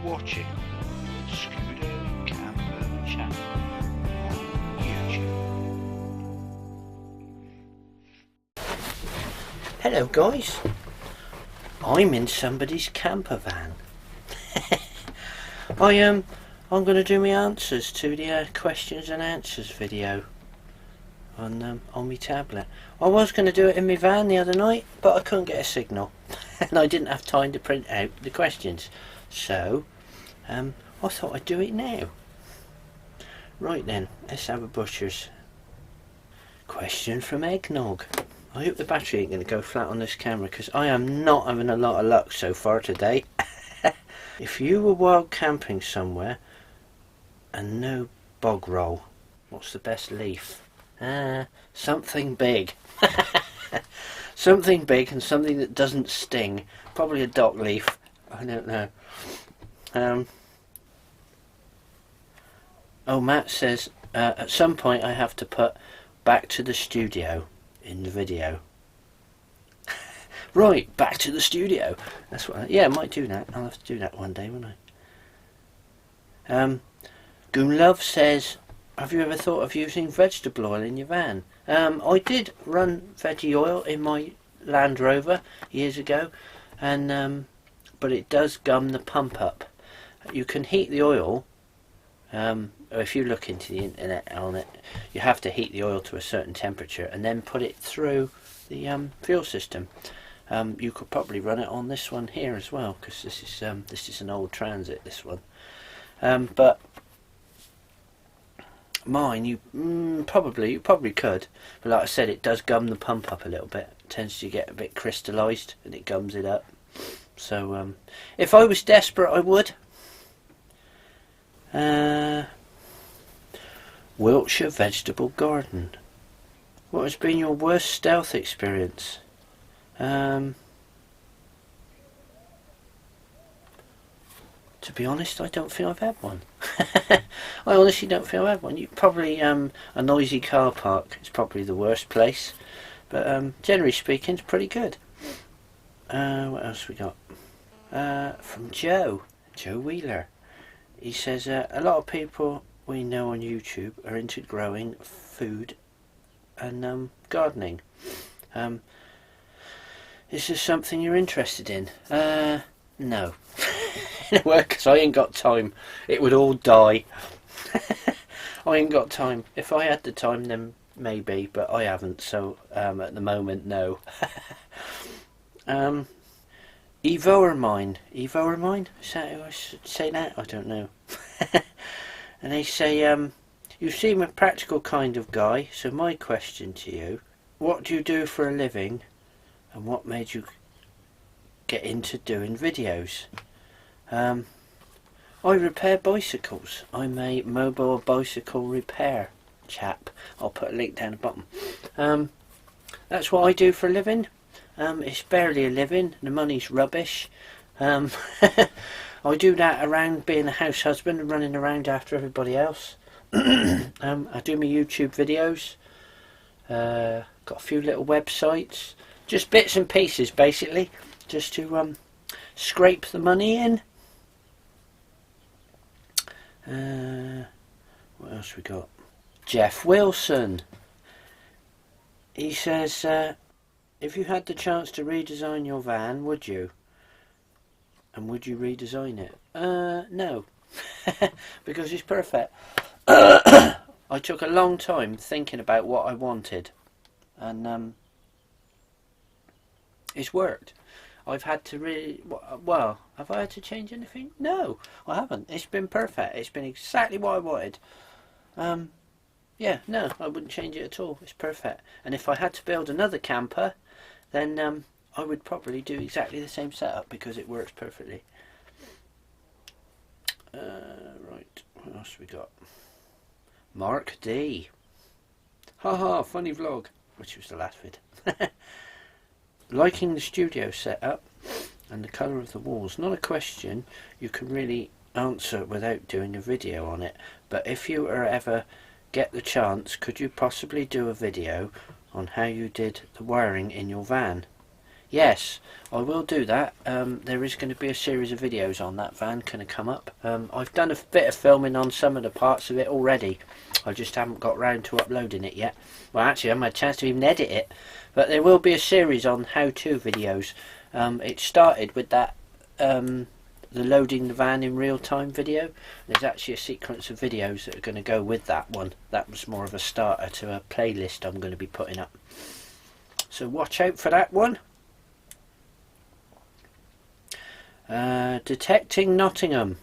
watching the ScudoCamper channel on YouTube. Hello guys, I'm in somebody's camper van. I'm going to do my answers to the questions and answers video on my tablet. I was going to do it in my van the other night, but I couldn't get a signal and I didn't have time to print out the questions, so I thought I'd do it now. Right then, let's have a butcher's. Question from Eggnog. I hope the battery ain't going to go flat on this camera, because I am not having a lot of luck so far today. If you were wild camping somewhere and no bog roll, what's the best leaf? Something big. Something big and something that doesn't sting. Probably a dock leaf. I don't know. Oh, Matt says at some point I have to put back to the studio in the video. Right, back to the studio. That's what. Yeah, I might do that. I'll have to do that one day, won't I? Goonlove says, have you ever thought of using vegetable oil in your van? I did run veggie oil in my Land Rover years ago, and but it does gum the pump up. You can heat the oil. If you look into the internet on it, you have to heat the oil to a certain temperature and then put it through the fuel system. You could probably run it on this one here as well, because this is an old Transit, this one. But mine, you probably could, but like I said, it does gum the pump up a little bit. It tends to get a bit crystallised and it gums it up. So if I was desperate, I would. Wiltshire Vegetable Garden. What has been your worst stealth experience? To be honest, I don't feel I've had one. I honestly don't feel I've had one. You probably a noisy car park is probably the worst place, but generally speaking, it's pretty good. What else we got? From Joe Wheeler. He says a lot of people we know on YouTube are into growing food and gardening. Is this something you're interested in? No. Because I ain't got time. It would all die. I ain't got time. If I had the time, then maybe, but I haven't, so at the moment, no. Evo or mine? Is that how I should say that? I don't know. And they say, you seem a practical kind of guy, so my question to you, what do you do for a living, and what made you get into doing videos? I repair bicycles. I'm a mobile bicycle repair chap. I'll put a link down the bottom. That's what I do for a living. It's barely a living. The money's rubbish. I do that around being a house husband and running around after everybody else. I do my YouTube videos. Got a few little websites. Just bits and pieces, basically, just to scrape the money in. What else we got? Jeff Wilson. He says, if you had the chance to redesign your van, would you? And would you redesign it? No. Because it's perfect. I took a long time thinking about what I wanted, and it's worked. I've had to really, well, have I had to change anything? No, I haven't. It's been perfect. It's been exactly what I wanted. Yeah, no, I wouldn't change it at all. It's perfect. And if I had to build another camper, then I would probably do exactly the same setup, because it works perfectly. Right, what else we got? Mark D. Haha, funny vlog, which was the last vid. Liking the studio setup and the colour of the walls. Not a question you can really answer without doing a video on it, but if you ever get the chance, could you possibly do a video on how you did the wiring in your van? Yes, I will do that. There is going to be a series of videos on that van going to come up. I've done a bit of filming on some of the parts of it already. I just haven't got round to uploading it yet. Well, actually I haven't had a chance to even edit it. But there will be a series on how-to videos. It started with that the loading the van in real time video. There's actually a sequence of videos that are going to go with that one. That was more of a starter to a playlist I'm going to be putting up. So watch out for that one. Detecting Nottingham.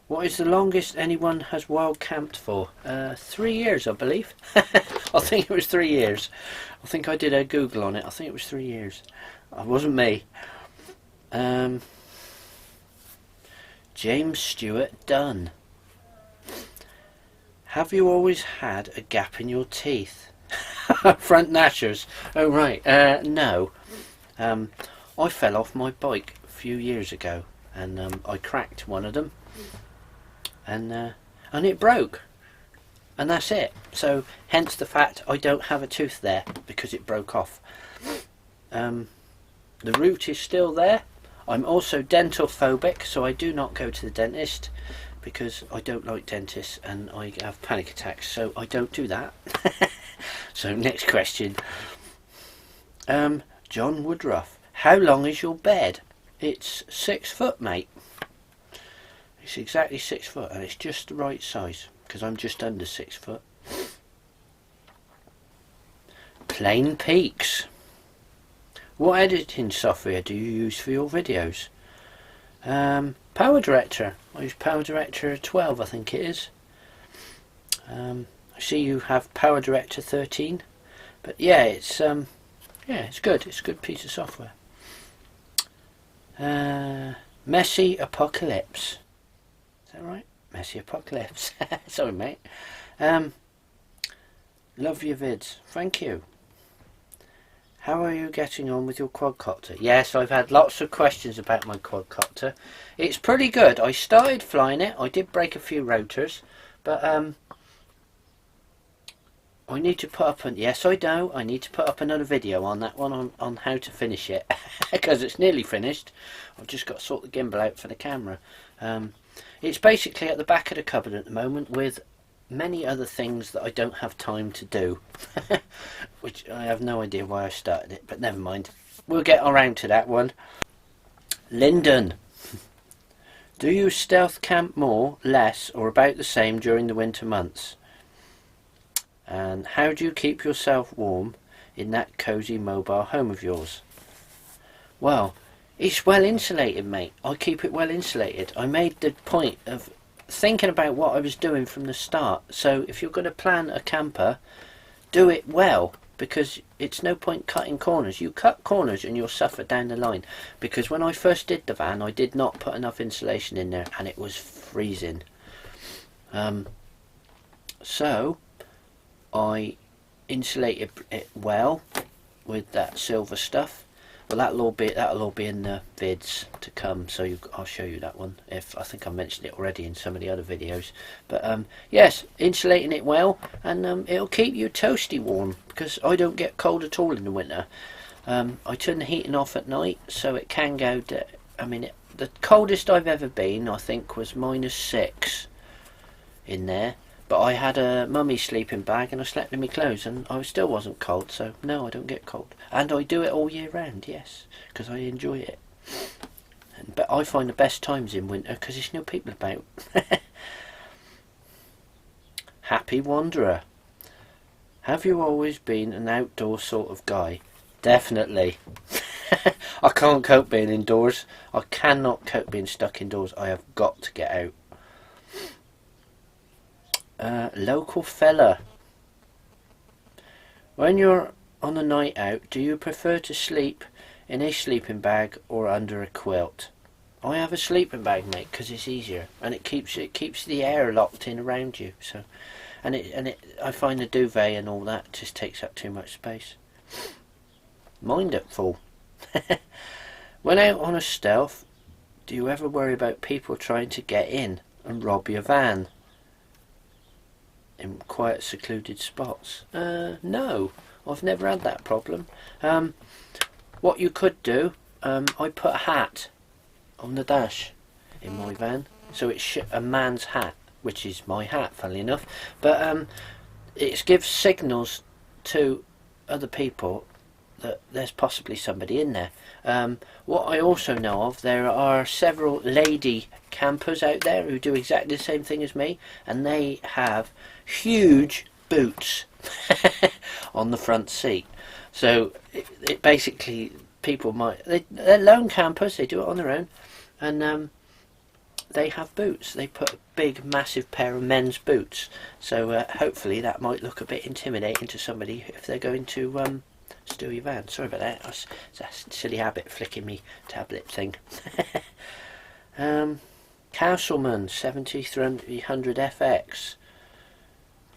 What is the longest anyone has wild camped for? 3 years, I believe. I think it was 3 years. I think I did a Google on it. I think it was 3 years. It wasn't me. James Stewart Dunn. Have you always had a gap in your teeth? Front gnashers. Oh right. No. I fell off my bike a few years ago, and I cracked one of them, and it broke, and that's it. So hence the fact I don't have a tooth there, because it broke off. The root is still there. I'm also dental phobic, so I do not go to the dentist because I don't like dentists and I have panic attacks, so I don't do that. So next question. John Woodruff. How long is your bed? It's 6 foot, mate. It's exactly 6 foot, and it's just the right size because I'm just under 6 foot. Plain Peaks. What editing software do you use for your videos? Power Director. I use Power Director 12, I think it is. I see you have Power Director 13, but yeah, it's good. It's a good piece of software. Messy Apocalypse. Is that right? Messy Apocalypse. Sorry, mate. Love your vids. Thank you. How are you getting on with your quadcopter? Yes, I've had lots of questions about my quadcopter. It's pretty good. I started flying it. I did break a few rotors, but I need to put up yes, I know. I need to put up another video on that one on how to finish it because it's nearly finished. I've just got to sort the gimbal out for the camera. It's basically at the back of the cupboard at the moment with many other things that I don't have time to do. Which I have no idea why I started it, but never mind. We'll get around to that one. Lyndon. Do you stealth camp more, less, or about the same during the winter months? And how do you keep yourself warm in that cosy mobile home of yours? Well, it's well insulated, mate. I keep it well insulated. I made the point of thinking about what I was doing from the start. So if you're going to plan a camper, do it well, because it's no point cutting corners. You cut corners and you'll suffer down the line. Because when I first did the van, I did not put enough insulation in there and it was freezing. So I insulated it well with that silver stuff. Well, that'll all be in the vids to come, so I'll show you that one. If I think I mentioned it already in some of the other videos, but yes, insulating it well, and it'll keep you toasty warm, because I don't get cold at all in the winter. I turn the heating off at night, so it can go. I mean, the coldest I've ever been, I think, was -6 in there. But I had a mummy sleeping bag and I slept in my clothes and I still wasn't cold, so no, I don't get cold. And I do it all year round, yes, because I enjoy it. But I find the best times in winter because there's no people about. Happy Wanderer. Have you always been an outdoor sort of guy? Definitely. I can't cope being indoors. I cannot cope being stuck indoors. I have got to get out. Local fella. When you're on a night out, do you prefer to sleep in a sleeping bag or under a quilt? I have a sleeping bag, mate, because it's easier and it keeps the air locked in around you. So, and I find the duvet and all that just takes up too much space. Mind it full. When out on a stealth, do you ever worry about people trying to get in and rob your van? In quiet, secluded spots? No, I've never had that problem. what you could do, I put a hat on the dash in my van, so it's a man's hat, which is my hat, funnily enough, but it gives signals to other people that there's possibly somebody in there. What I also know of, there are several lady campers out there who do exactly the same thing as me, and they have huge boots on the front seat. So it basically, people might, they're lone campers, they do it on their own, and they have boots. They put a big massive pair of men's boots, so hopefully that might look a bit intimidating to somebody if they're going to steal your van. Sorry about that, it's a silly habit flicking me tablet thing. Castleman 7300 FX.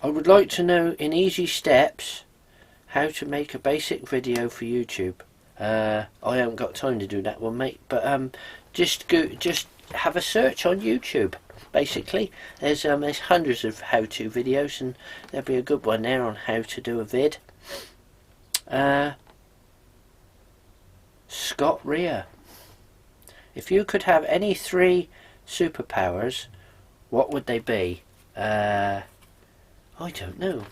I would like to know in easy steps how to make a basic video for YouTube. I haven't got time to do that one, mate, but just have a search on YouTube. Basically, there's hundreds of how-to videos, and there'll be a good one there on how to do a vid. Scott Rea. If you could have any 3 superpowers, what would they be? I don't know.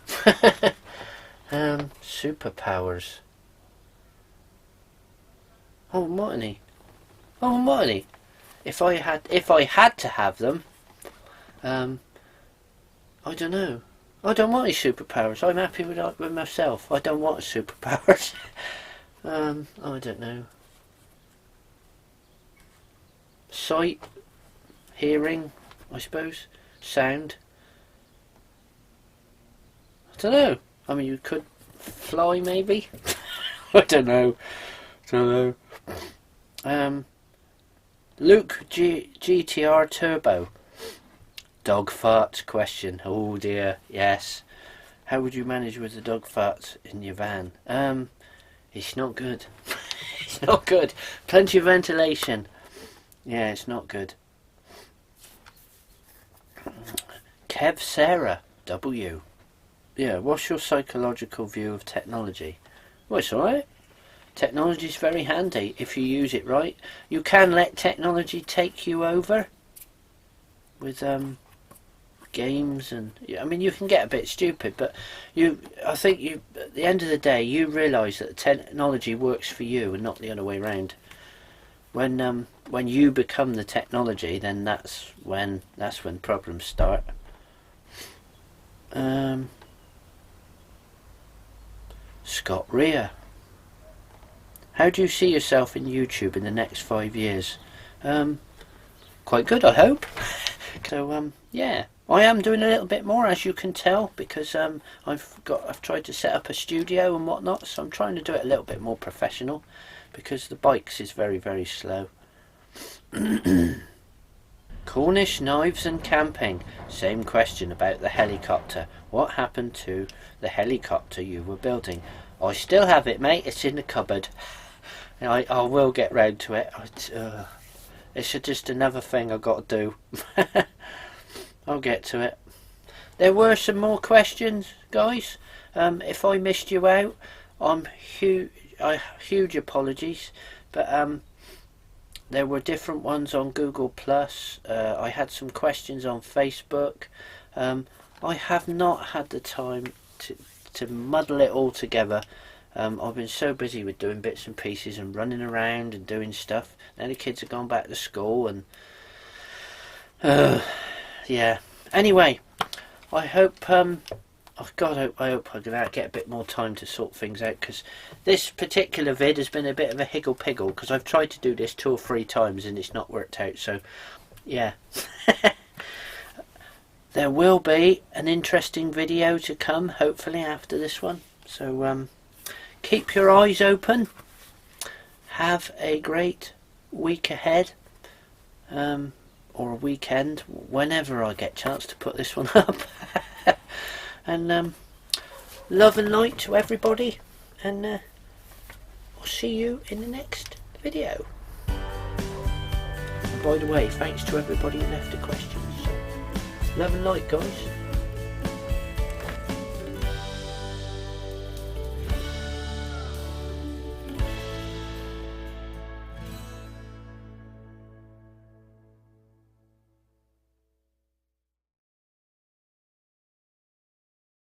Superpowers. Oh, mightn't Oh, mightn't If I had to have them, I don't know. I don't want any superpowers. I'm happy with myself. I don't want superpowers. I don't know. Sight, hearing, I suppose. Sound. I don't know. I mean, you could fly, maybe. I don't know. Luke GTR Turbo. Dog farts question. Oh dear, yes. How would you manage with the dog farts in your van? It's not good. It's not good. Plenty of ventilation. Yeah, it's not good. Kev Sarah W. Yeah, what's your psychological view of technology? Well, it's alright. Technology is very handy if you use it right. You can let technology take you over with games, and I mean, you can get a bit stupid, but I think at the end of the day you realise that the technology works for you and not the other way around. When you become the technology, then that's when problems start. Scott Rea. How do you see yourself in YouTube in the next 5 years? Quite good, I hope. So yeah, I am doing a little bit more, as you can tell, because I've tried to set up a studio and whatnot, so I'm trying to do it a little bit more professional, because the bikes is very, very slow. Cornish Knives and Camping. Same question about the helicopter. What happened to the helicopter you were building? I still have it, mate. It's in the cupboard. I will get round to it. It's just another thing I've got to do. I'll get to it. There were some more questions, guys. If I missed you out, huge apologies. But there were different ones on Google Plus. I had some questions on Facebook. I have not had the time to muddle it all together. I've been so busy with doing bits and pieces and running around and doing stuff. Now the kids have gone back to school, and yeah. Anyway, I hope I hope I'm gonna get a bit more time to sort things out, because this particular vid has been a bit of a higgle piggle, because I've tried to do this 2 or 3 times and it's not worked out. So yeah. There will be an interesting video to come, hopefully, after this one. So keep your eyes open. Have a great week ahead, or a weekend, whenever I get a chance to put this one up. And love and light to everybody, and I'll see you in the next video. And by the way, thanks to everybody who left the questions. Love and light, guys.